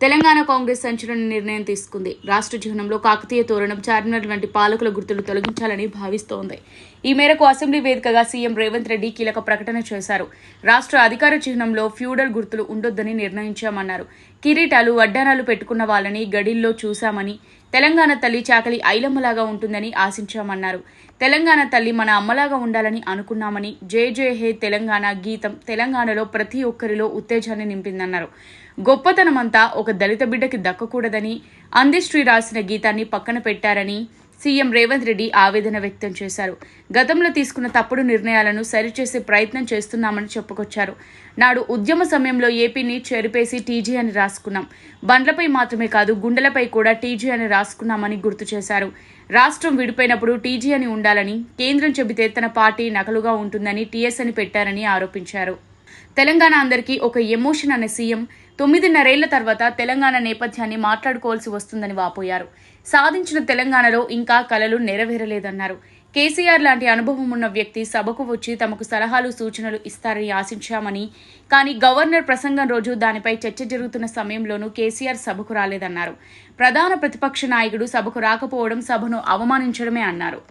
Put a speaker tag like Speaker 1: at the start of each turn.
Speaker 1: తెలంగాణ కాంగ్రెస్ సంచలన నిర్ణయం తీసుకుంది. రాష్ట్ర చిహ్నంలో కాకతీయ తోరణం, చార్మినార్ వంటి పాలకుల గుర్తులు తొలగించాలని భావిస్తోంది. ఈ మేరకు అసెంబ్లీ వేదికగా సీఎం రేవంత్ రెడ్డి కీలక ప్రకటన చేశారు. రాష్ట్ర అధికార చిహ్నంలో ఫ్యూడల్ గుర్తులు ఉండొద్దని నిర్ణయించామన్నారు. కిరీటాలు, వడ్డానాలు పెట్టుకున్న వాళ్ళని గడిల్లో చూశామని, తెలంగాణ తల్లి చాకలి ఐలమ్మలాగా ఉంటుందని ఆశించామన్నారు. తెలంగాణ తల్లి మన అమ్మలాగా ఉండాలని అనుకున్నామని, జై జై హే తెలంగాణ గీతం తెలంగాణలో ప్రతి ఒక్కరిలో ఉత్తేజాన్ని నింపిందన్నారు. గొప్పతనమంతా ఒక దళిత బిడ్డకి దక్కకూడదని అందిశ్రీ రాసిన గీతాన్ని పక్కన పెట్టారని సీఎం రేవంత్ రెడ్డి ఆవేదన వ్యక్తం చేశారు. గతంలో తీసుకున్న తప్పుడు నిర్ణయాలను సరిచేసే ప్రయత్నం చేస్తున్నామని చెప్పుకొచ్చారు. నాడు ఉద్యమ సమయంలో ఏపీని చెరిపేసి టీజీ అని రాసుకున్నాం. బండ్లపై మాత్రమే కాదు, గుండెలపై కూడా టీజీ అని రాసుకున్నామని గుర్తు చేశారు. రాష్ట్రం విడిపోయినప్పుడు టీజీ అని ఉండాలని కేంద్రం చెబితే తన పార్టీ నకలుగా ఉంటుందని టీఎస్ అని పెట్టారని ఆరోపించారు. తెలంగాణ అందరికీ ఒక ఎమోషన్ అనే సీఎం 9.5 ఏళ్ల తర్వాత తెలంగాణ నేపథ్యాన్ని మాట్లాడుకోవాల్సి వస్తుందని వాపోయారు. సాధించిన తెలంగాణలో ఇంకా కలలు నెరవేరలేదన్నారు. కేసీఆర్ లాంటి అనుభవం ఉన్న వ్యక్తి సభకు వచ్చి తమకు సలహాలు, సూచనలు ఇస్తారని ఆశించామని, కానీ గవర్నర్ ప్రసంగం రోజు దానిపై చర్చ జరుగుతున్న సమయంలోనూ కేసీఆర్ సభకు రాలేదన్నారు. ప్రధాన ప్రతిపక్ష నాయకుడు సభకు రాకపోవడం సభను అవమానించడమే అన్నారు.